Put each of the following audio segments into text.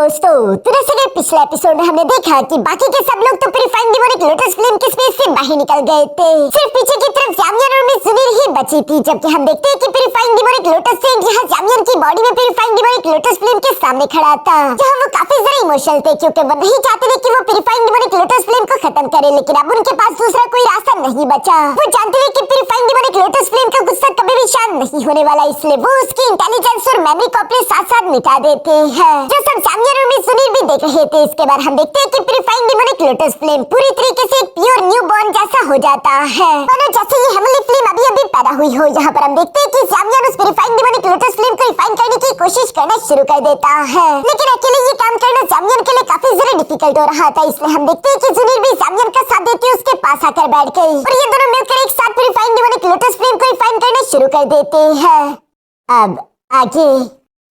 दोस्तों, तो जैसे कि पिछले एपिसोड में हमने देखा कि बाकी के सब लोग तो प्यूरिफाइंग डिमोनिक लोटस फ्लेम के स्पेस से बाहर निकल गए थे। सिर्फ पीछे की तरफ जामियन और मिस जुनीर ही बची थी, जबकि हम देखते हैं कि प्यूरिफाइंग डिमोनिक लोटस फ्लेम यहाँ जामियन की बॉडी में प्यूरिफाइंग डिमोनिक लोटस फ्लेम के सामने खड़ा था, जहाँ वो काफी ज्यादा इमोशनल थे क्योंकि वो नहीं चाहते थे कि वो प्यूरिफाइंग डिमोनिक लोटस फ्लेम को खत्म करे, लेकिन अब उनके पास दूसरा कोई रास्ता नहीं बचा। वो जानते थे कि प्यूरिफाइंग डिमोनिक लोटस फ्लेम का गुस्सा कभी भी शांत नहीं होने वाला, इसलिए वो उसकी इंटेलिजेंस और मेमोरी को अपने साथ साथ मिटा देते हैं, जो सब जामियन और मिस जुनीर भी देख रहे थे। इसके बाद हम देखते हैं कि प्यूरिफाइंग डिमोनिक लोटस फ्लेम पूरी तरीके से एक प्योर न्यू बॉर्न जैसा हो जाता है, और जैसे ये हेवनली फ्लेम अभी अभी पैदा हुई हो। यहाँ पर हम देखते हैं कि जामियन उस प्यूरिफाइंग डिमोनिक लोटस फ्लेम को रिफाइन करने की कोशिश करना शुरू कर देता है, लेकिन अकेले ये काम करना जामियन के लिए काफी ज्यादा डिफिकल्ट हो रहा था। इसलिए हम देखते हैं कि जुनीर भी जामियन का साथ देते हुए उसके पास आकर बैठ गई, और ये दोनों मिलकर एक साथ प्यूरिफाइंग डिमोनिक लोटस फ्लेम को रिफाइन करना शुरू कर देते हैं। अब आगे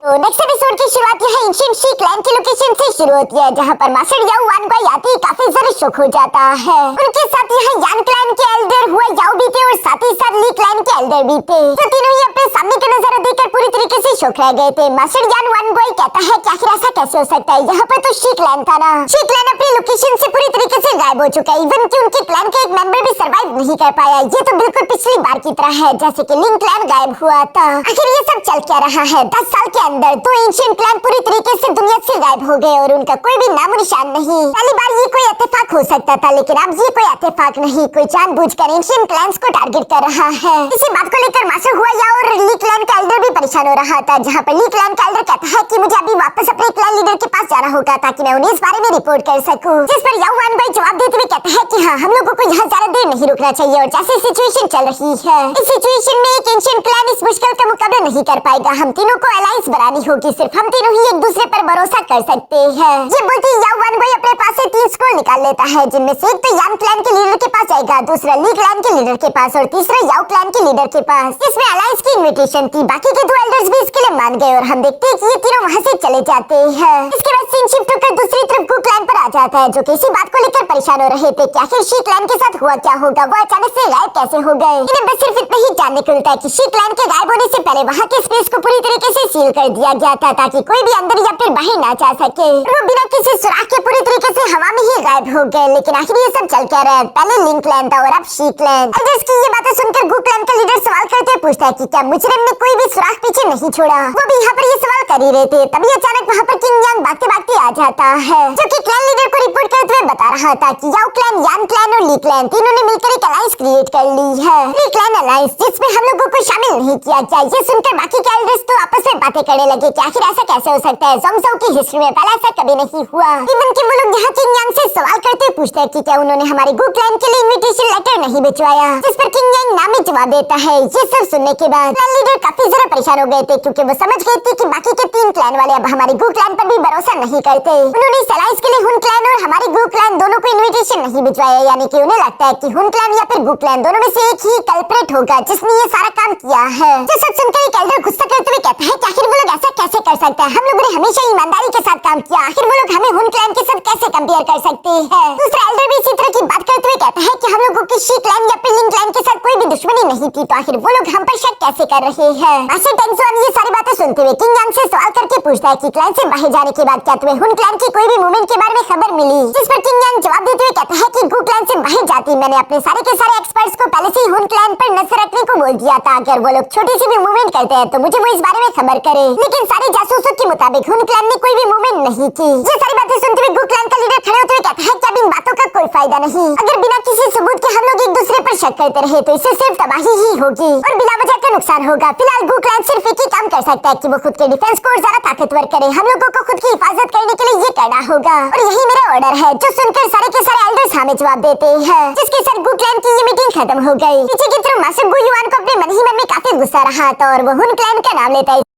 तो नेक्स्ट एपिसोड की शुरुआत यहाँ एंशिएंट शी क्लैन की लोकेशन से शुरू होती है, जहाँ पर मास्टर याओ वान को आते ही काफी ज्यादा शॉक हो जाता है। उनके साथ यहाँ यान क्लैन के एल्डर हुआ याओ भी थे और साथ ही साथ ली क्लैन के एल्डर भी थे, जो तीनों ही अपने सामने का नजारा देखकर पूरी तरीके से शॉक रह गए थे। मास्टर यान वान को कहता है कि आखिर ऐसा कैसे हो सकता है, यहाँ पर तो शी क्लैन था ना। शी क्लैन अपनी लोकेशन से पूरी तरीके से गायब हो चुका है, इवन कि उनके क्लैन का एक मेंबर भी सर्वाइव नहीं कर पाया। ये तो बिल्कुल पिछली बार की तरह है जैसे कि लिंग क्लैन गायब हुआ था। आखिर ये सब चल क्या रहा है? 10 साल के अंदर तो एंशिएंट क्लैन पूरी तरीके से दुनिया से गायब हो गए और उनका कोई भी नामो निशान नहीं। पहली बार ये कोई इत्तेफाक हो सकता था, लेकिन अब ये कोई इत्तेफाक नहीं, कोई जानबूझकर एंशिएंट क्लैंस को टारगेट कर रहा है। इसी बात को लेकर मास्टर हुआ याओ और ली क्लैन का एल्डर भी परेशान हो रहा था, जहाँ पर ली क्लैन का एल्डर कहता है कि मुझे अभी वापस अपने क्लैन लीडर के पास जाना होगा ताकि मैं उन्हें इस बारे में रिपोर्ट कर सकूं। जिस पर याओ वान भाई जवाब देते हुए कहता है कि हाँ, हम लोगों को यहाँ ज्यादा देर नहीं रुकना चाहिए, और जैसे सिचुएशन चल रही है इस सिचुएशन में एक एंशिएंट क्लैन इस मुश्किल का मुकाबला नहीं कर पाएगा। हम तीनों को अलायंस बनानी होगी, सिर्फ हम तीनों ही एक दूसरे पर भरोसा कर सकते हैं। ये बोलते ही याओ वान भाई अपने पास से 3 स्क्रॉल निकाल लेता है, जिनमें से एक तो यान क्लैन के लीडर के पास जाएगा, दूसरा ली क्लैन के लीडर के पास और तीसरा याओ क्लैन के लीडर के पास। इसमें अलायंस की इनविटेशन थी, बाकी के 2 एल्डर्स भी इसके लिए मान गए, और हम देखते हैं कि ये तीनों वहाँ से चले जाते हैं। इसके बाद सीन शिफ्ट होकर दूसरी तरफ गु क्लैन पर आ जाता है, जो किसी बात को लेकर परेशान हो रहे थे कि आखिर शी क्लैन के साथ हुआ क्या होगा, वो अचानक से गायब कैसे हो गए। इन्हें बस सिर्फ इतना ही जानने को मिलता है कि शी क्लैन के गायब होने से पहले वहाँ के स्पेस को पूरी तरीके से सील कर दिया गया था ताकि कोई भी अंदर या फिर बाहर ना जा सके, और वो बिना किसी सुराग के पूरी तरीके से हवा में ही गायब हो गए। लेकिन आखिर ये सब चल क्या रहा है? पहले लिंग क्लैन था और अब शी क्लैन। एल्डर्स की ये बातें सुनकर गु क्लैन का लीडर सवाल करते हुए पूछता है कि क्या मुजरिम ने कोई भी सुराग पीछे नहीं छोड़ा? वो भी यहाँ पर ये सवाल कर ही रहे थे, तभी अचानक वहाँ पर किंग यांग भागते भागते आ जाता है, जो कि क्लैन लीडर को रिपोर्ट करते हुए बता रहा था कि याओ क्लैन, यान क्लैन और ली क्लैन तीनों ने मिलकर एक अलायंस क्रिएट कर ली है, ली क्लैन अलायंस, जिसमें हम लोगों को शामिल नहीं किया गया। ये सुनकर बाकी के एल्डर्स तो आपस में बातें करने लगे कि आखिर ऐसा कैसे हो सकता है, ज़ोंगज़ो की हिस्ट्री में पहले ऐसा कभी नहीं हुआ। इवन कि वो लोग यहाँ किंग यांग से सवाल करते पूछते हैं कि क्या उन्होंने हमारे गु क्लैन के लिए इनविटेशन लेटर नहीं भिजवाया, जिस पर किंग यांग ना में जवाब देता है। ये सब सुनने के बाद क्लैन लीडर काफी ज्यादा परेशान हो गए थे, क्योंकि वो समझ गए थे कि बाकी के 3 क्लैन वाले अब हमारे गु क्लैन पर भी भरोसा नहीं करते। उन्होंने इस अलायंस के लिए हुन क्लैन और हमारे गु क्लैन दोनों को इनविटेशन नहीं भिजवाया, यानी कि उन्हें लगता है कि हुन क्लैन या फिर गु क्लैन दोनों में से एक ही कल्प्रेट होगा जिसने ये सारा काम किया है। जो सब सुनकर एक एल्डर गुस्सा करते हुए कहता है कि आखिर वो लोग ऐसा कैसे कर सकता है, हम लोगों ने हमेशा ईमानदारी के साथ काम किया, आखिर वो लोग हमें हुन क्लैन के साथ कैसे कंपेयर कर सकते हैं। दूसरा एल्डर भी इसी तरह की बात करते हुए कहता है कि हम लोगों की शी क्लैन या फिर लिंग क्लैन के साथ कोई भी दुश्मनी नहीं थी, तो आखिर वो लोग हम पर शक कैसे कर रहे हैं। मास्टर टेंगसुआन ये सारी बातें सुनते हुए किंग यांग से सवाल करके पूछता है कि क्लैन से बाहर जाने के बाद क्या तुम्हें हुन क्लैन की कोई भी मूवमेंट के बारे में खबर मिली? जिस पर किंग यांग जवाब देते हुए कहता है कि गु क्लैन से बाहर जाती मैंने अपने सारे के सारे एक्सपर्ट्स को पहले से ही हुन क्लैन पर नजर रखने को बोल दिया था, अगर वो लोग छोटी सी भी मूवमेंट करते हैं तो मुझे वो इस बारे में खबर करे। लेकिन सारे जासूसों के मुताबिक हुन क्लैन ने कोई भी मूवमेंट नहीं की। ये सारी बातें सुनते हुए गु क्लैन का लीडर खड़े होते हुए कहता है कि अब इन बातों का कोई फायदा नहीं, अगर बिना किसी सबूत के हम लोग एक दूसरे पर शक करते रहे तो इससे सिर्फ तबाही ही होगी और बिना वजह का नुकसान होगा। फिलहाल गु क्लैन सिर्फ एक ही काम कर सकता है कि वो खुद के डिफेंस को ज्यादा ताकतवर करे, हम लोगों को खुद की हिफाजत करने के लिए ये करना होगा, और यही मेरा ऑर्डर है। जो सुनकर सारे के सारे एल्डर्स हमें जवाब देते हैं, जिसके साथ गु क्लैन की ये मीटिंग खत्म हो गई। पीछे की तरफ मास्टर गु युआन को अपने मन ही मन में काफी गुस्सा रहा था, और वो हुन क्लैन का नाम लेता है।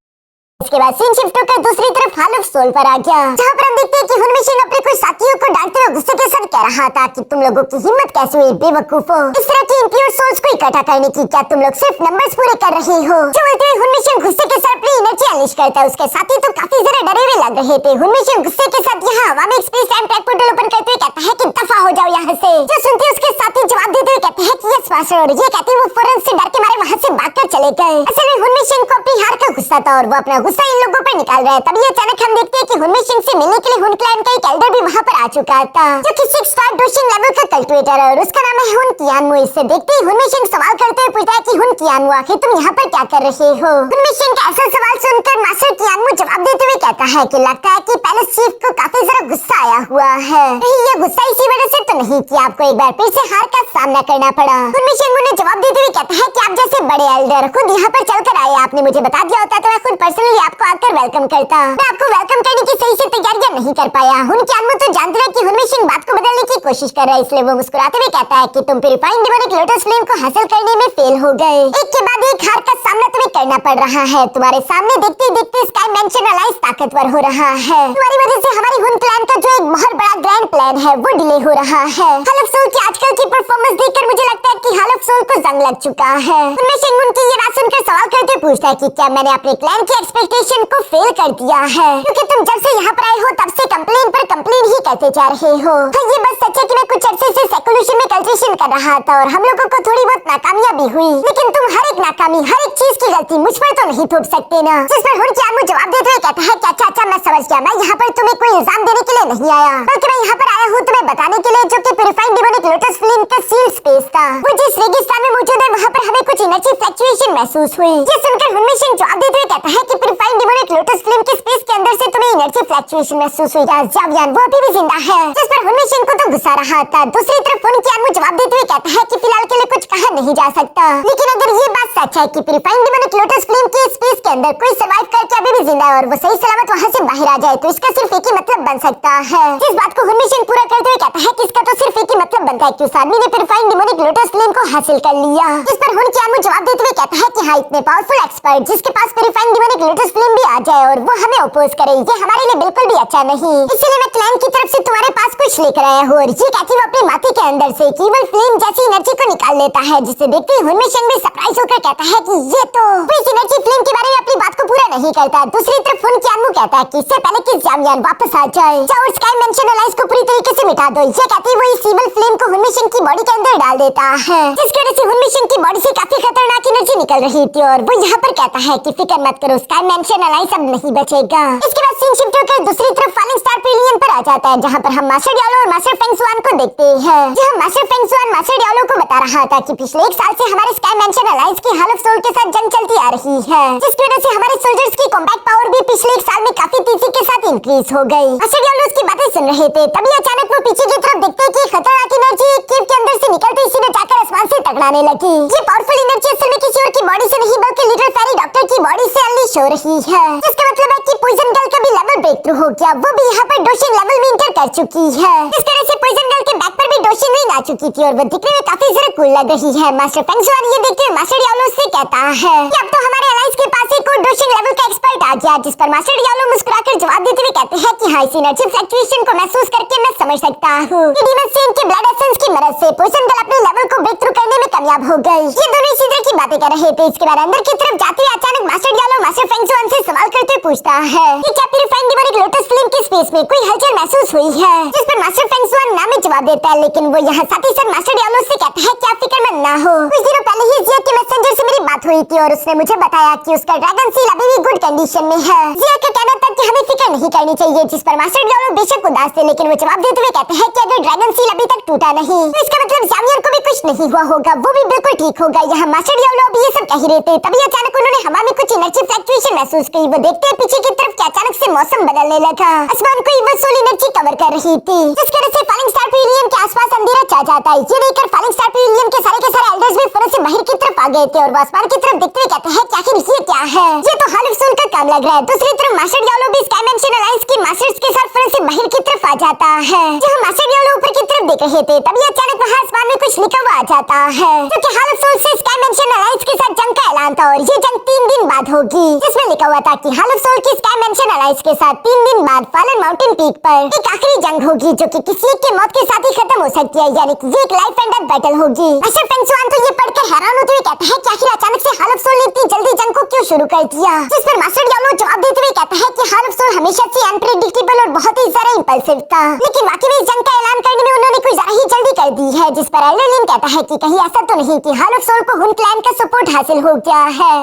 इसके बाद सीन शिफ्ट होकर दूसरी तरफ हॉल ऑफ सोल पर आ गया, जहाँ पर हम देखते हैं कि हुन मिशन अपने कुछ साथियों को डांटते हुए गुस्से के साथ कह रहा था कि तुम लोगों की हिम्मत कैसे हुई बेवकूफों, इस तरह की इम्प्योर सोल्स को इकट्ठा करने की, क्या तुम लोग सिर्फ नंबर्स पूरे कर रहे हो? जो बोलते हुए हुन मिशन गुस्से के साथ अपनी एनर्जी अनलीश करता है। उसके साथी तो काफी ज्यादा डरे हुए लग रहे थे। हुन मिशन गुस्से के साथ यहाँ हवा में space time track portal open करते हुए कहता है कि दफा हो जाओ यहाँ से। जो सुनते उसके साथी जवाब देते हुए कहते हैं कि यस मास्टर, और ये कहते वो फौरन से डर के मारे वहाँ से भागकर चले गए। असल में हुन मिशन को अपनी हार का गुस्सा था, और वो अपना गुस्सा इन लोगों पर निकाल रहा है। तभी अचानक हम देखते हैं कि हुनमी सिंह से मिलने के लिए हुन क्लैन का एक एल्डर भी वहाँ पर आ चुका था, जो कि 6 स्टार डोशिंग लेवल का कल्टिवेटर है और उसका नाम है हुन कियानमो। इससे देखते ही हुनमी सिंह सवाल करते हुए पूछता है कि हुन कियानमो आखिर तुम यहाँ पर क्या कर रहे हो। हुनमी सिंह का ऐसा सवाल सुनकर मास्टर कियानमो जवाब देते हुए कहता है कि लगता है कि पैलेस चीफ को काफी जरा गुस्सा आया हुआ है। ये गुस्सा इसी वजह से तो नहीं कि आपको एक बार फिर से हार का सामना करना पड़ा। हुनमी सिंह उन्हें जवाब देते हुए कहता है कि आप जैसे बड़े एल्डर खुद यहाँ पर चलकर आए, आपने मुझे बता दिया होता तो मैं खुद पर्सनली आपको आकर वेलकम करता। मैं आपको वेलकम करने की सही से तैयारियां नहीं कर पाया। हुन कियानमो तो जानते हैं कि हुनमी सिंह बात को बदलने की कोशिश कर रहा है, इसलिए वो मुस्कुराते हुए कहता है कि तुम प्यूरिफाइंग डिमोनिक लोटस फ्लेम को हासिल करने में फेल हो गए। एक के बाद एक हार का सामना तुम्हें करना पड़ रहा है। तुम्हारे सामने देखते ही देखते स्काई मैंशन अलायंस ताकतवर हो रहा है। तुम्हारी वजह से हमारी हुन क्लैन का जो एक बहुत बड़ा ग्रैंड प्लान है वो डिले हो रहा है। हॉल ऑफ सोल की आजकल की परफॉर्मेंस देखकर मुझे लगता है कि हॉल ऑफ सोल को जंग लग चुका है। हुनमी सिंह उनकी ये बात सुनकर सवाल करते पूछता है कि क्या मैंने अपने क्लैन की एक्सपेक्टेशन को फेल कर दिया है, क्योंकि तुम जब से यहाँ पर आए हो तब से कंप्लेन पर कंप्लेन ही करते जा रहे हो। हाँ, ये बस सच है कि मैं कुछ अर्से से सेकुलेशन में कल्ट्रेशन कर रहा था और हम लोगों को थोड़ी बहुत नाकामियां भी हुई, लेकिन तुम हर एक नाकामी हर एक चीज की गलती मुझ पर तो नहीं थोप सकते ना। जिस पर हुन कियानमो जवाब देते हुए कहता है कि अच्छा मैं समझ गया, मैं यहाँ पर तुम्हें कोई इल्जाम देने के लिए नहीं आया, बल्कि मैं यहाँ पर आया हूँ तुम्हें बताने के लिए जो कि प्यूरिफाइंग डिमोनिक लोटस फ्लेम का सील्ड स्पेस था, वो जिस रेगिस्तान में मौजूद है वहाँ पर हमें कुछ एनर्जी फ्लक्चुएशन महसूस हुई। ये सुनकर हुनमी सिंह जवाब देते हुए कहता है कि प्यूरिफाइंग डिमोनिक लोटस फ्लेम के स्पेस के अंदर से तुम्हें एनर्जी फ्लक्चुएशन महसूस हुई, जावियान वो अभी भी जिंदा है। जिस पर हुनमी सिंह को तो गुस्सा रहा था। दूसरी तरफ हुन कियानमो जवाब देते हुए कहता है कि फिलहाल के लिए कुछ कहा नहीं जा सकता, लेकिन अगर ये बात सच है कि प्यूरिफाइंग डिमोनिक लोटस फ्लेम के स्पेस के अंदर कोई सर्वाइव करके अभी भी जिंदा है और वो सही सलामत वहाँ से बाहर आ जाए, तो इसका सिर्फ एक ही मतलब बन सकता है। इस बात को हुनमी सिंह पूरा करते हुए कहता है कि इसका तो सिर्फ एक ही मतलब बनता है कि उस आदमी ने प्यूरिफाइंग डिमोनिक लोटस फ्लेम को हासिल कर लिया। जिस पर हुन कियानमो जवाब देते हुए कहता है कि हाँ, इतने पावरफुल एक्सपर्ट जिसके पास प्यूरिफाइंग डिमोनिक लोटस फ्लेम भी आ जाए और वो हमें अपोज करे, ये हमारे लिए बिल्कुल भी अच्छा नहीं। इसलिए मैं क्लैन की तरफ से तुम्हारे पास कुछ लेकर आया हूँ। और ये कहती वो अपने माथे के अंदर से केवल फ्लेम जैसी एनर्जी को निकाल लेता है, जिसे देखते ही हुनमी सिंह भी सरप्राइज होकर कहता है कि ये तो इस एनर्जी फ्लेम के बारे में अपनी बात को पूरा नहीं करता। दूसरी तरफ हुन कियानमो कहता है कि इससे पहले कि जावियान वापस आ जाए, जाओ स्काई मैंशन अलायंस को पूरी तरीके से मिटा दो। ये कहती वो इस ईवल फ्लेम को हुनमी सिंह की बॉडी के अंदर डाल देता है, जिसकी वजह से हुनमी सिंह की बॉडी से काफी खतरनाक एनर्जी निकल रही थी और वो यहाँ पर कहता है कि फिक्र मत करो, स्काई मैंशन अलायंस अब नहीं बचेगा। इसके बाद सीन शिफ्ट होकर दूसरी तरफ फॉलिंग स्टार पेविलियन पर आ जाता है, जहाँ पर हम मास्टर डियालो और मास्टर फेंगसुआन को देखते हैं। जी हम मास्टर फेंगसुआन मास्टर डियालो को बता रहा था कि पिछले 1 साल से हमारे स्काई मैंशन अलायंस की हॉल ऑफ सोल के साथ जंग चलती आ रही है, जिसकी वजह से हमारे सोल्जर्स की कॉम्बैट पावर भी पिछले 1 साल में काफी तेजी के साथ इंक्रीज हो गई। मास्टर डियालो उसकी बातें सुन रहे थे, तभी अचानक वो पीछे की तरफ देखते कि खतरनाक एनर्जी एक केव के अंदर से निकलते सीधे जाकर आसमान से टकराने लगी। ये पावरफुल एनर्जी असल में किसी और की बॉडी से नहीं बल्कि लिटिल फेरी डॉक्टर की बॉडी से अनलीश हो रही है, जिसका मतलब है कि पॉइजन गर्ल का भी लेवल ब्रेक थ्रू हो गया, वो भी यहाँ पर डोशिंग लेवल में इंटर कर चुकी है। इस तरह से पॉइजन गर्ल के बैक पर भी डोशिंग रिंग आ चुकी थी और वो दिखने में काफी जरा कूल लग रही है। मास्टर फेंगसुआन ये देखते हुए मास्टर डियालो से कहता है कि अब तो हमारे अलायंस के पास एक और डोशिंग लेवल का एक्सपर्ट आ गया, जिस पर मास्टर डियालो मुस्कुराकर जवाब देते हुए कहते हैं कि हाँ, इस एनर्जी फ्लक्चुएशन को महसूस करके मैं समझ सकता हूँ कि डीमन सेन के ब्लड एसेंस की मदद से पॉइजन गर्ल अपने लेवल को ब्रेक थ्रू करने में कामयाब हो गई। ये दोनों इसी तरह की बातें कर रहे थे। इसके बाद अंदर की तरफ जाते हुए अचानक मास्टर डियालो मास्टर फेंगसुआन से सवाल करते पूछता है कि क्या प्यूरिफाइंग डिमोनिक लोटस फ्लेम के स्पेस में कोई हलचल महसूस हुई है, जिस पर मास्टर फेंगसुआन ना में जवाब देता है, लेकिन वो यहाँ साथ ही साथ मास्टर डियालो से कहता है कि आप फिक्रमंद ना हो। कुछ दिनों पहले ही जिया के मैसेंजर से मेरी बात हुई थी और उसने मुझे बताया कि उसका ड्रैगन सील अभी भी गुड कंडीशन में है। जिया का कहना था कि हमें फिक्र नहीं करनी चाहिए, जिस पर मास्टर डियालो बेशक उदास थे, लेकिन वो जवाब देते हुए कहते हैं कि अगर ड्रैगन सील अभी तक टूटा नहीं तो इसका मतलब जावियान को भी कुछ नहीं हुआ होगा, वो भी बिल्कुल ठीक होगा। यहाँ मास्टर डियालो अभी ये सब कह रहे थे, तभी अचानक उन्होंने हवा में कुछ एनर्जी फ्लक्चुएशन महसूस की। वो देखते हैं पीछे की तरफ कि अचानक से मौसम बदलने लगा, आसमान को इवन सोल एनर्जी कवर कर रही थी, जिसकी वजह से फॉलिंग स्टार पेविलियन के आसपास अंधेरा छा जाता है। ये देखकर फॉलिंग स्टार पेविलियन के सारे एल्डर्स भी फौरन से बाहर की तरफ आ गए थे और वो आसमान की तरफ देखते हुए कहते हैं कि आखिर ये क्या है, ये तो हॉल ऑफ सोल का काम लग रहा है। दूसरी तरफ मास्टर डियालो भी स्काई मैंशन अलायंस की मास्टर्स के साथ फौरन से बाहर की तरफ आ जाता है। जहाँ मास्टर डियालो ऊपर की तरफ देख रहे थे, तभी अचानक वहाँ आसमान में कुछ लिखा हुआ आ जाता है, क्योंकि हॉल ऑफ सोल से स्काई मैंशन अलायंस के साथ जंग का ऐलान था और ये जंग 3 दिन बाद होगी, जिसमें लिखा हुआ था कि हॉल ऑफ सोल की स्काई मैंशन अलायंस के साथ 3 दिन बाद फॉलन माउंटेन पीक पर एक आखिरी जंग होगी, जो कि किसी एक के मौत के साथ ही खत्म हो सकती है, यानी कि ये एक लाइफ एंड डेथ बैटल होगी। मास्टर फेंगसुआन तो ये पढ़कर हैरान होते हुए कहता है कि आखिर अचानक से हॉल ऑफ सोल ने इतनी जल्दी जंग को क्यों शुरू कर दिया, जिस पर मास्टर डियालो जवाब देते हुए कहता है कि हॉल ऑफ सोल हमेशा से अनप्रेडिक्टेबल और बहुत ही ज्यादा इंपल्सिव था, लेकिन वाकई में इस जंग का ऐलान करने में उन्होंने कुछ ज्यादा ही जल्दी कर दी है। जिस पर एल्डरलिन कहता है कि कहीं ऐसा तो नहीं कि हॉल ऑफ सोल को हुन क्लैन का सपोर्ट हासिल हो गया है।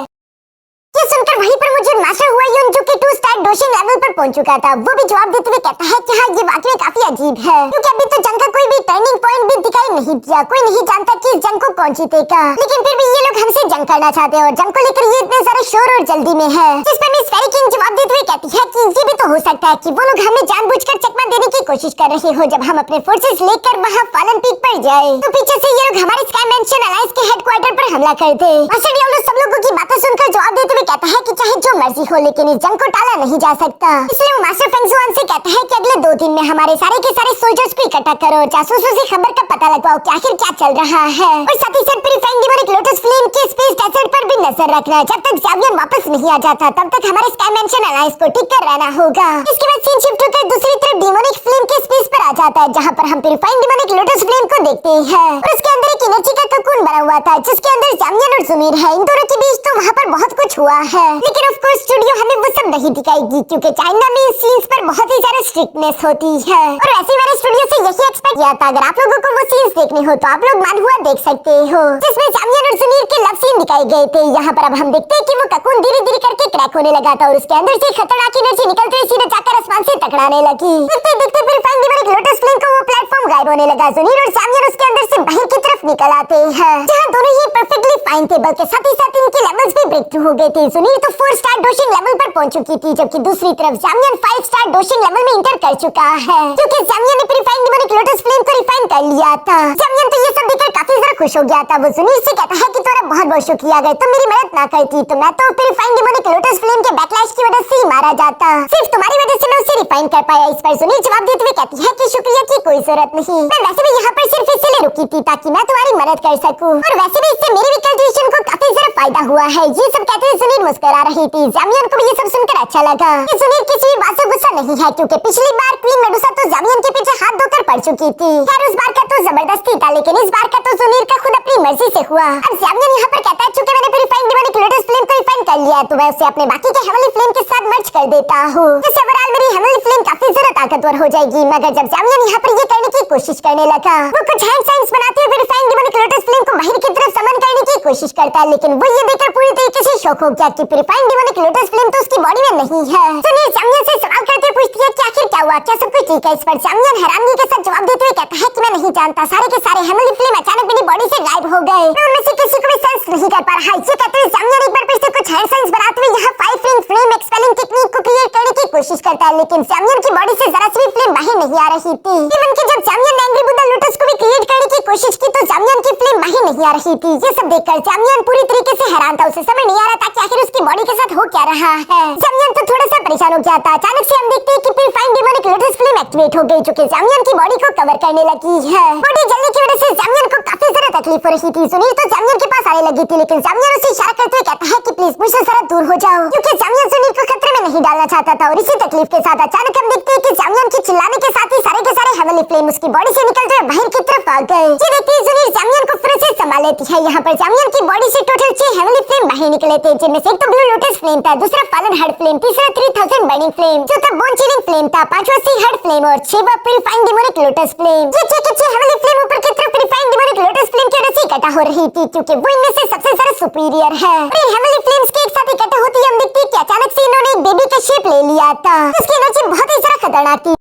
ये सुनकर वहीं पर मुझे मास्टर हुआ यून जो कि 2 स्टार डोशिंग लेवल पर पहुंच चुका था, वो भी जवाब देते हुए कहता है कि हाँ ये वाकई काफी अजीब है, क्योंकि अभी तो जंग का कोई भी टर्निंग पॉइंट भी दिखाई नहीं दिया। कोई नहीं जानता कि इस जंग को कौन जीतेगा, लेकिन फिर भी ये लोग हमसे जंग करना चाहते हैं और जंग को लेकर ये इतने सारे शोर और जल्दी में है। जिस पर मिस फेरी किंग जवाब देते हुए कहती है कि ये भी तो हो सकता है कि वो लोग हमें जानबूझकर चकमा देने की कोशिश कर रहे हो जब हम अपने फोर्सेस लेकर वहाँ फॉलन पीक पर जाए, तो पीछे से ये लोग हमारे स्काई मैंशन अलायंस के हेडक्वार्टर पर हमला कर दे। मास्टर डियाब्लो सब लोगों की बातें सुनकर जवाब देते हुए कहता है कि चाहे जो मर्जी हो लेकिन इस जंग को टाला नहीं जा सकता। इसलिए वो मास्टर फेंगजुआन से कहता है कि अगले 2 दिन में हमारे सारे के सारे सोल्जर्स को इकट्ठा करो और जासूसों से खबर का पता लगवाओ कि आखिर क्या चल रहा है, और साथ ही साथ प्यूरिफाइंग डिमोनिक लोटस फ्लेम के स्पेस डेजर्ट पर भी नजर रखना। जब तक ज़ावियन वापस नहीं आ जाता तब तक हमारे स्काई मैंशन अलायंस को टिक कर रहना होगा। इसके बाद सीन शिफ्ट होकर दूसरी तरफ डिमोनिक फ्लेम के स्पेस पर आ जाता है, जहाँ पर हम प्यूरिफाइंग डिमोनिक लोटस फ्लेम को देखते हैं और उसके अंदर एक एनर्जी का ककून बना हुआ था जिसके अंदर ज़ावियन और ज़मीर है। इन दोनों के बीच तो वहाँ पर बहुत कुछ हुआ है, लेकिन ऑफ कोर्स स्टूडियो हमें वो सब नहीं दिखाएगी क्योंकि चाइना में इस सीन्स पर बहुत ही ज्यादा स्ट्रिक्टनेस होती है, और वैसे मैंने स्टूडियो से यही एक्सपेक्ट किया था। अगर आप लोगों को वो सीन्स देखने हो तो आप लोग मानहुआ देख सकते हो जिसमें ज़ावियन और ज़मीर के लव सीन दिखाए गए थे। यहाँ पर अब हम देखते हैं कि वो ककून धीरे धीरे करके क्रैक होने लगा था और उसके अंदर से खतरनाक एनर्जी निकलते हुए सीधे जाकर आसमान से टकराने लगी। देखते देखते प्यूरिफाइंग डिमोनिक लोटस फ्लेम का वो प्लेटफॉर्म गायब होने लगा। ज़मीर और ज़ावियन उसके अंदर से बाहर की तरफ निकल आते हैं, जहाँ दोनों ही परफेक्टली फाइन थे, बल्कि साथ ही साथ इनके लेवल्स भी ब्रेक थ्रू हो गए थे। ज़मीर तो 4 स्टार डोशिंग लेवल पर पहुंच चुकी थी, जबकि दूसरी तरफ ज़ावियन 5 स्टार डोशिंग लेवल में इंटर कर चुका है, क्योंकि ज़ावियन ने प्यूरिफाइंग डिमोनिक लोटस फ्लेम को रिफाइन कर लिया था। ज़ावियन तो ये सब देखकर काफी ज्यादा खुश हो गया था। वो ज़मीर से कहता है कि तुम्हारा बहुत बहुत शुक्रिया, अगर तुम मेरी मदद ना करती तो मैं तो प्यूरिफाइंग डिमोनिक लोटस फ्लेम के बैकलैश की वजह से ही मारा जाता। सिर्फ तुम्हारी वजह से मैं उसे रिफाइन कर पाया। इस पर ज़मीर जवाब देते हुए कहती है कि शुक्रिया की कोई जरूरत नहीं, मैं वैसे भी यहाँ पर सिर्फ इसलिए रुकी थी ताकि मैं तुम्हारी मदद कर सकूं, और वैसे भी इससे मेरी विकल्पेशन को काफी ज्यादा फायदा हुआ है। ये सब कहते हुए ज़मीर मुस्कुरा रही थी। ज़ावियन को भी ये सब सुनकर अच्छा लगा। ज़मीर किसी भी बात से गुस्सा नहीं है, क्योंकि पिछली बार क्वीन मेडुसा तो ज़ावियन के पीछे हाथ धोकर पड़ चुकी थी। खैर उस बार का तो जबरदस्ती था, लेकिन इस बार का तो ज़मीर का खुद अपनी मर्जी से हुआ। अब ज़ावियन यहाँ पर कहता है चूंकि मैंने प्यूरिफाइंग डिमोनिक लोटस फ्लेम को रिफाइन कर लिया तो मैं उसे अपने बाकी के हेवनली फ्लेम के साथ मर्ज कर देता हूँ, जिससे ओवरऑल मेरी हेवनली फ्लेम काफी ज्यादा ताकतवर हो जाएगी। मगर जब ज़ावियन यहाँ पर ये करने की कोशिश करने लगा, वो कुछ हैंड साइंस बनाते हुए प्यूरिफाइंग डिमोनिक लोटस फ्लेम को बाहर की तरफ समन करने की कोशिश करता है, लेकिन वो ये देखकर पूरी तरीके से शॉक हो गया कि प्यूरिफाइंग डिमोनिक लोटस फ्लेम तो उसकी बॉडी में नहीं है। ज़मीर ज़ावियन से सवाल करते हुए पूछती है कि आखिर क्या हुआ, क्या सब कुछ ठीक है। इस पर ज़ावियन हैरानी के साथ जवाब देते हुए कहता है कि मैं नहीं जानता, सारे के सारे हेवनली फ्लेम अचानक मेरी बॉडी से गायब हो गए, मैं उनमें से किसी को भी सेंस नहीं कर पा रहा। ये कहते हुए ज़ावियन एक बार फिर से कुछ हैंड साइंस बनाते हुए यहाँ 5 रिंग फ्लेम एक्सपेलिंग टेक्निक को क्रिएट करने की कोशिश करता है, लेकिन ज़ावियन की बॉडी से जरा सी भी फ्लेम बाहर नहीं आ रही थी। इवन कि जब ज़ावियन ने एंग्री बुद्धा लोटस को भी क्रिएट करने की कोशिश की तो ज़ावियन की फ्लेम बाहर नहीं आ रही थी। ये सब देखकर ज़ावियन पूरी तरीके से हैरान था, उसे समझ नहीं आ रहा था कि आखिर उसकी बॉडी के साथ हो क्या रहा है। ज़ावियन तो थोड़ा सा परेशान हो गया था। अचानक से हम देखते हैं कि purifying demonic lotus flame activate हो गई, जो कि ज़ावियन की बॉडी को कवर करने लगी है। बॉडी जलने की वजह से ज़ावियन को काफी ज्यादा तकलीफ हो रही थी। ज़मीर तो ज़ावियन के पास आने लगी थी, लेकिन ज़ावियन उसे इशारा करते हुए कहता है कि प्लीज मुझसे जरा दूर हो जाओ, क्योंकि ज़ावियन ज़मीर को खतरे में नहीं डालना चाहता था। और इसी तकलीफ के साथ अचानक हम देखते हैं कि ज़ावियन के चिल्लाने के साथ ही सारे के सारे हेवनली फ्लेम उसकी बॉडी से निकलते हुए बाहर की तरफ आ गए। ये देखते ही ज़मीर ज़ावियन को फिर से संभाल लेती है। यहाँ पर ज़ावियन की बॉडी से टोटल 6 हेवनली फ्लेम बाहर निकले थे, जिनमें से एक तो ब्लू लोटस फ्लेम था, दूसरा फॉलन हार्ट फ्लेम, तीसरा 3000 बर्निंग फ्लेम, चौथा बोन चिलिंग फ्लेम था, पांचवा सी हार्ट फ्लेम और छठवां प्यूरिफाइंग डिमोनिक लोटस फ्लेम। ये 6 हेवनली फ्लेम ऊपर की तरफ प्यूरिफाइंग डिमोनिक लोटस फ्लेम की वजह से इकट्ठा हो रही थी, क्योंकि वो इनमें से सबसे ज्यादा सुपीरियर है। और इन हेवनली फ्लेम्स के एक साथ इकट्ठा होते ही हम देखते हैं कि अचानक से इन्होंने एक बेबी का शेप ले लिया था, जिसकी एनर्जी बहुत ही ज्यादा खतरनाक थी।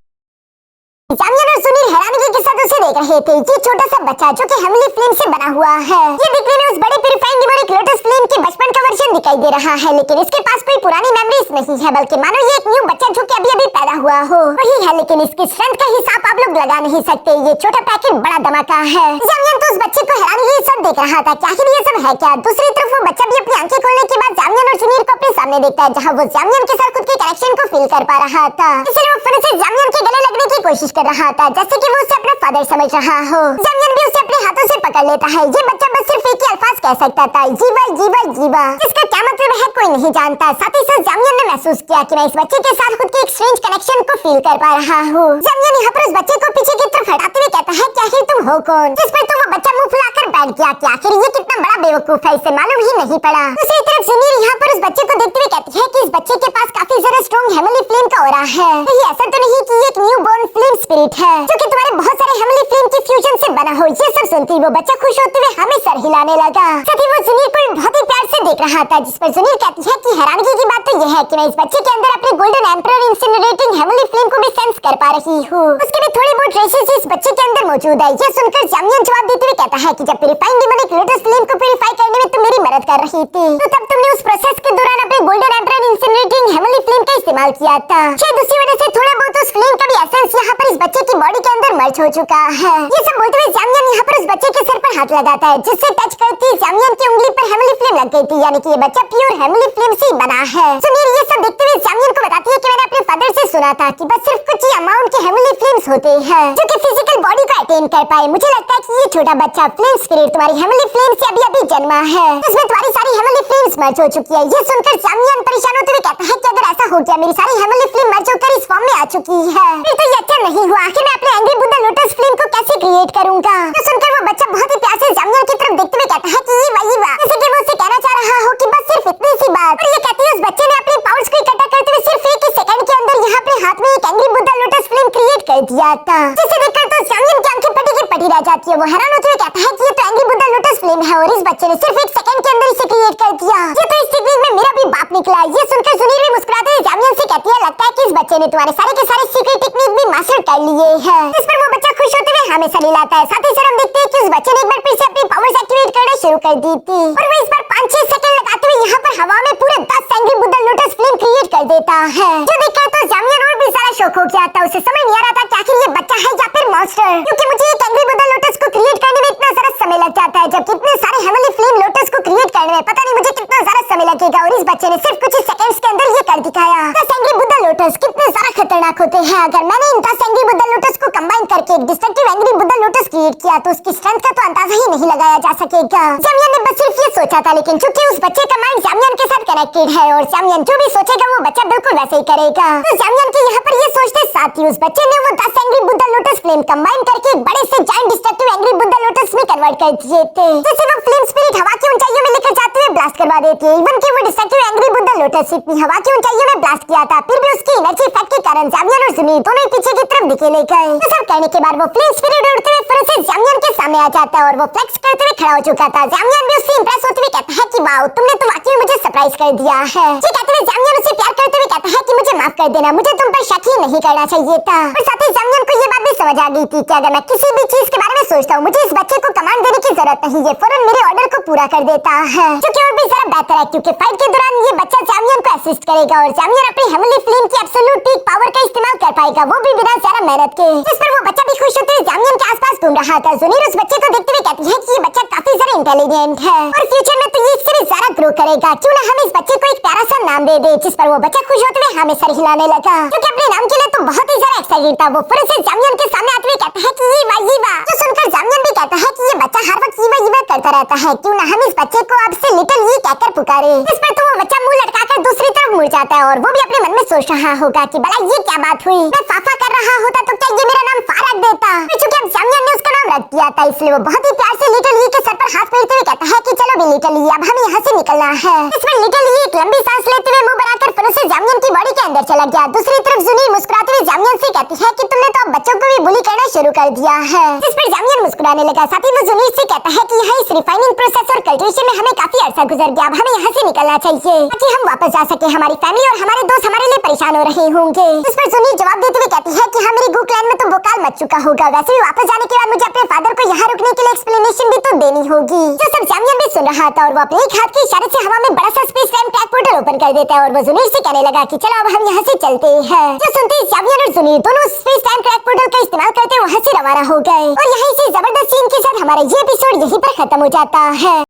ज़ावियन और ज़मीर हैरानी के साथ उसे देख रहे थे। ये छोटा सा बच्चा जो कि हेवनली फ्लेम से बना हुआ है, ये दिखने में उस बड़े प्यूरिफाइंग डिमोनिक लोटस फ्लेम के बचपन का वर्जन दिखाई दे रहा है, लेकिन इसके पास कोई पुरानी मेमोरीज नहीं है, बल्कि मानो ये एक न्यू बच्चा जो कि अभी पैदा हुआ हो वही है। लेकिन इसकी स्ट्रेंथ का हिसाब आप लोग लगा नहीं सकते। ये छोटा पैकेट बड़ा धमाका है। ज़ावियन तो उस बच्चे को हैरानी के साथ देख रहा था कि आखिर ये सब है क्या। दूसरी तरफ वो बच्चा भी अपनी आंखें खोलने के बाद ज़ावियन और ज़मीर को अपने सामने देखता है, जहाँ वो ज़ावियन के साथ खुद के कनेक्शन को फील कर पा रहा था। इसलिए वो फिर से ज़ावियन के गले लगने की कोशिश कर रहा था, जैसे कि वो उसे अपना फादर समझ रहा हो। ज़ावियन भी उसे अपने हाथों से पकड़ लेता है। ये बच्चा बस सिर्फ एक ही अल्फाज कह सकता था, जीवा जीवा जीवा, इसका क्या मतलब है कोई नहीं जानता। साथ ही साथ ज़ावियन ने महसूस किया कि मैं इस बच्चे के साथ खुद के एक स्ट्रेंज कनेक्शन को फील कर पा रहा हूँ। ज़ावियन यहाँ पर उस बच्चे को पीछे की तरफ हटाते हुए कहता है कि आखिर तुम हो कौन। जिस पर तो वो बच्चा मुंह फुलाकर बैठ गया कि आखिर ये कितना बड़ा बेवकूफ है, इसे मालूम ही नहीं पड़ा। दूसरी तरफ ज़मीर यहाँ पर उस बच्चे को देखते हुए कहती है कि इस बच्चे के पास काफी ज्यादा स्ट्रॉन्ग हेवनली फ्लेम का ऑरा है। कहीं ऐसा तो नहीं कि ये एक new born flame flame spirit है जो कि तुम्हारे बहुत सारे हेवनली फ्लेम की फ्यूजन से बना हो। ये सब सुनते ही वो बच्चा खुश होते हुए हमें सर हिलाने लगा। साथ ही वो जुनीर को बहुत ही प्यार से देख रहा था, जिस पर जुनीर कहती है कि हैरानगी की बात तो यह है कि मैं इस बच्चे के अंदर अपने गोल्डन एम्परर इंसिनरेटिंग हेवनली फ्लेम को भी सेंस कर पा रही हूँ। उसके भी थोड़ी बहुत रेशेस इस बच्चे के अंदर मौजूद है। ये सुनकर जामियन जवाब देते हुए कहता है कि जब प्यूरिफाइंग डिमोनिक लोटस फ्लेम को प्यूरिफाई करने में तुम मेरी मदद कर रही थी, तो तब तुमने उस प्रोसेस के दौरान अपने गोल्डन एम्परर इंसिनरेटिंग हेवनली फ्लेम का इस्तेमाल किया था। शायद उसी वजह से थोड़ा बहुत उस फ्लेम का भी एसेंस यहाँ पर इस बच्चे की बॉडी के अंदर मर्ज हो चुका है। ये सब बोलते हुए जामियन यहाँ पर उस बच्चे के सर पर हाथ लगाता है, जिससे टच करती जामियन की उंगली पर हेवनली फ्लेम लग गई थी, यानी कि ये बच्चा प्योर हेवनली फ्लेम से ही बना है। सुनील ये सब देखते हुए जामियन को बताती है कि मैंने अपने फादर से सुना था कि बस सिर्फ कुछ ही अमाउंट के हेवनली फ्लेम्स होते हैं जो कि फिजिकल बॉडी को अटेन कर पाए। मुझे लगता है कि ये छोटा बच्चा फ्लेम स्पिरिट तुम्हारी हेवनली फ्लेम से अभी जन्मा है, इसमें तुम्हारी सारी हेवनली फ्लेम्स मर्ज हो चुकी है। ये सुनकर जामियन परेशान होते हुए कहता है कि अगर ऐसा हो गया, मेरी सारी हेवनली फ्लेम मर्ज होकर इस फॉर्म में आ चुकी है, फिर तो ये अच्छा नहीं हुआ। आखिर मैं अपने एंग्री बुद्धा लोटस फ्लेम को कैसे क्रिएट करूंगा? तो सुनकर वो बच्चा बहुत ही प्यार से जामियन की तरफ देखते हुए कहता है कि ये वही बात, जैसे कि वो उससे कहना चाह रहा हो कि बस सिर्फ इतनी सी बात। और ये कहती है उस बच्चे ने अपने पावर्स को इकट्ठा करते हुए सिर्फ एक ही सेकंड के अंदर यहाँ अपने हाथ में एक angry Buddha lotus flame create कर दिया था, जिसे देखकर तो जामियन की आंखें पटी की पटी रह जाती है। वो हैरान होते हुए कहता है कि ये तो एंग्री बुद्धा लोटस फ्लेम है और इस बच्चे ने सिर्फ एक सेकंड के अंदर इसे क्रिएट कर दिया। ये तो इस टेक्निक में मेरा भी बाप निकला। ये सुनकर सुनील भी मुस्कुराते हुए जामियन से कहती है, लगता है कि इस बच्चे ने तुम्हारे सारे के सारे सीक्रेट टेक्निक भी मास्टर कर लिए हैं। इस पर वो बच्चा खुश होते हुए हमें सर हिलाता है। साथ ही हम देखते हैं कि उस बच्चे ने एक बार फिर से अपनी पावर्स एक्टिवेट करना शुरू कर दी थी और वो इस बार 5-6 सेकंड लगाते हुए यहाँ पर हवा में पूरे 10 angry Buddha lotus flame create कर देता है। जो देखकर तो जामियन और भी सारा शौक हो गया था। उसे समझ नहीं आ रहा था कि आखिर ये बच्चा है या फिर मॉन्स्टर, क्योंकि मुझे एक एंग्री बुद्धा लोटस को क्रिएट करने में इतना सारा समय लग जाता है, जबकि इतने सारे हेवनली फ्लेम लोटस को क्रिएट करने में पता नहीं मुझे कितना सारा समय लगेगा। और इस बच्चे ने सिर्फ कुछ ही सेकंड्स के अंदर ये कर दिखाया। 10 एंग्री बुद्धा लोटस कितने सारा खतरनाक होते हैं। अगर मैंने इन 10 एंग्री बुद्धा लोटस को कंबाइन करके एक destructive angry Buddha lotus create किया तो उसकी स्ट्रेंथ का तो अंदाजा ही नहीं लगाया जा सकेगा। जामियन ने बस सिर्फ ये सोचा था, लेकिन चूंकि उस बच्चे का माइंड जामियन के साथ कनेक्टेड है और जामियन जो भी सोचेगा वो बच्चा बिल्कुल वैसे ही करेगा, तो जामियन के यहाँ पर ये सोचते साथ ही उस बच्चे ने वो 10 angry Buddha lotus flame combine करके एक बड़े से giant destructive angry Buddha lotus में कन्वर्ट कर दिए थे, जिससे वो फ्लेम स्पिरिट हवा की ऊंचाइयों में लेकर जाते हुए ब्लास्ट करवा देती है। इवन कि वो डिस्ट्रक्टिव एंग्री बुद्धा लोटस इतनी हवा की ऊंचाइयों में ब्लास्ट किया था, फिर भी उसकी एनर्जी इफेक्ट के कारण जामियन और सुनील दोनों ही पीछे की तरफ धकेले गए। तो सब करने के बाद वो फ्लेम स्पिरिट उड़ते हुए फिर से जामियन के सामने आ जाता है और वो फ्लेक्स करते हुए खड़ा हो चुका था। जामियन भी उससे इंप्रेस होते हुए कहता है कि वाओ, तुमने तो वाकई मुझे सरप्राइज कर दिया है। ये कहते हुए जामियन उसे प्यार करते हुए कहता है कि मुझे माफ कर देना, मुझे तुम पर शक ही नहीं करना चाहिए था। और साथ ही जामियन को ये बात भी समझ आ गई थी कि अगर मैं किसी भी चीज के बारे में सोचता हूँ, मुझे इस बच्चे को कमांड देने की जरूरत नहीं, ये फौरन मेरे ऑर्डर को पूरा कर देता है, जो कि और भी ज्यादा बेहतर है क्योंकि फाइट के दौरान ये बच्चा जामियन को असिस्ट करेगा और जामियन अपनी हेवनली फ्लेम की एब्सोल्यूट पीक पावर का इस्तेमाल कर पाएगा, वो भी बिना ज्यादा मेहनत के। इस पर वो बच्चा भी खुश होते हुए जामियन के आसपास घूम रहा था। जुनीर उस बच्चे को देखते हुए कहती है कि ये बच्चा काफी ज्यादा इंटेलिजेंट है और फ्यूचर में तो ये इससे भी ज्यादा ग्रो करेगा, क्यों ना हम इस बच्चे को एक प्यारा सा नाम दे दे। जिस पर वो बच्चा खुश होते हुए हमें सर हिलाने लगा, क्योंकि अपने नाम के लिए तो बहुत ही ज्यादा एक्साइटेड था। वो फिर से जामियन के सामने आते हुए कहता है कि ये वाह, जो सुनकर जामियन भी कहता है कि ये बच्चा हर वक्त ये करता रहता है, क्यों ना हम इस बच्चे को अब से लिटिल ये कहकर पुकारे। इस पर तो वो बच्चा मुंह लटकाकर दूसरी तरफ मुड़ जाता है और वो भी अपने मन में सोच रहा होगा कि भला ये क्या बात हुई, मैं फाफा कर रहा होता तो क्या ये मेरा नाम फा रख देता। चूंकि अब जामियन ने उसका नाम रख दिया था, इसलिए वो बहुत ही प्यार से लिटिल ये के सर पर हाथ फेरते हुए कहता है कि चलो भी लिटिल ये, अब हमें यहाँ से निकलना है। इसमें लिटिल ये एक लंबी सांस लेते हुए मुंह बनाकर फिर से जामियन की बॉडी के अंदर चला गया। दूसरी तरफ जुनीर मुस्कुराते हुए जामियन से कहती है कि तुमने तो अब बच्चों को भी बुली करना शुरू कर दिया है। इस पर जामियन मुस्कुराने लगा। साथ ही वो जुनीर से कहता है कि यहाँ इस रिफाइनिंग प्रोसेस और कल्टीवेशन में हमें काफी अरसा गुजर गया, अब हमें यहाँ से निकलना चाहिए ताकि हम वापस जा सके। हमारी फैमिली और हमारे दोस्त हमारे लिए परेशान हो रहे होंगे। इस पर जुनीर जवाब देते हुए कहती है कि हाँ, मेरी गू क्लैन में तो भोकाल मच चुका होगा, वैसे भी वापस जाने के बाद मुझे अपने फादर को यहाँ रुकने के लिए एक्सप्लेनेशन भी तो देनी होगी। जो सब जामियन भी सुन रहा था और वो अपने एक हाथ के इशारे से हवा में बड़ा सा space time track portal open कर देता है और वो जुनीर से कहने लगा कि चलो अब हम यहाँ से चलते हैं। जो सुनते ही जामियन और जुनीर दोनों स्पेस टाइम ट्रैक पोर्टल का इस्तेमाल करते वहाँ से रवाना हो गए और यहीं से जबरदस्त सीन के साथ हमारा ये एपिसोड यहीं पर खत्म हो जाता है।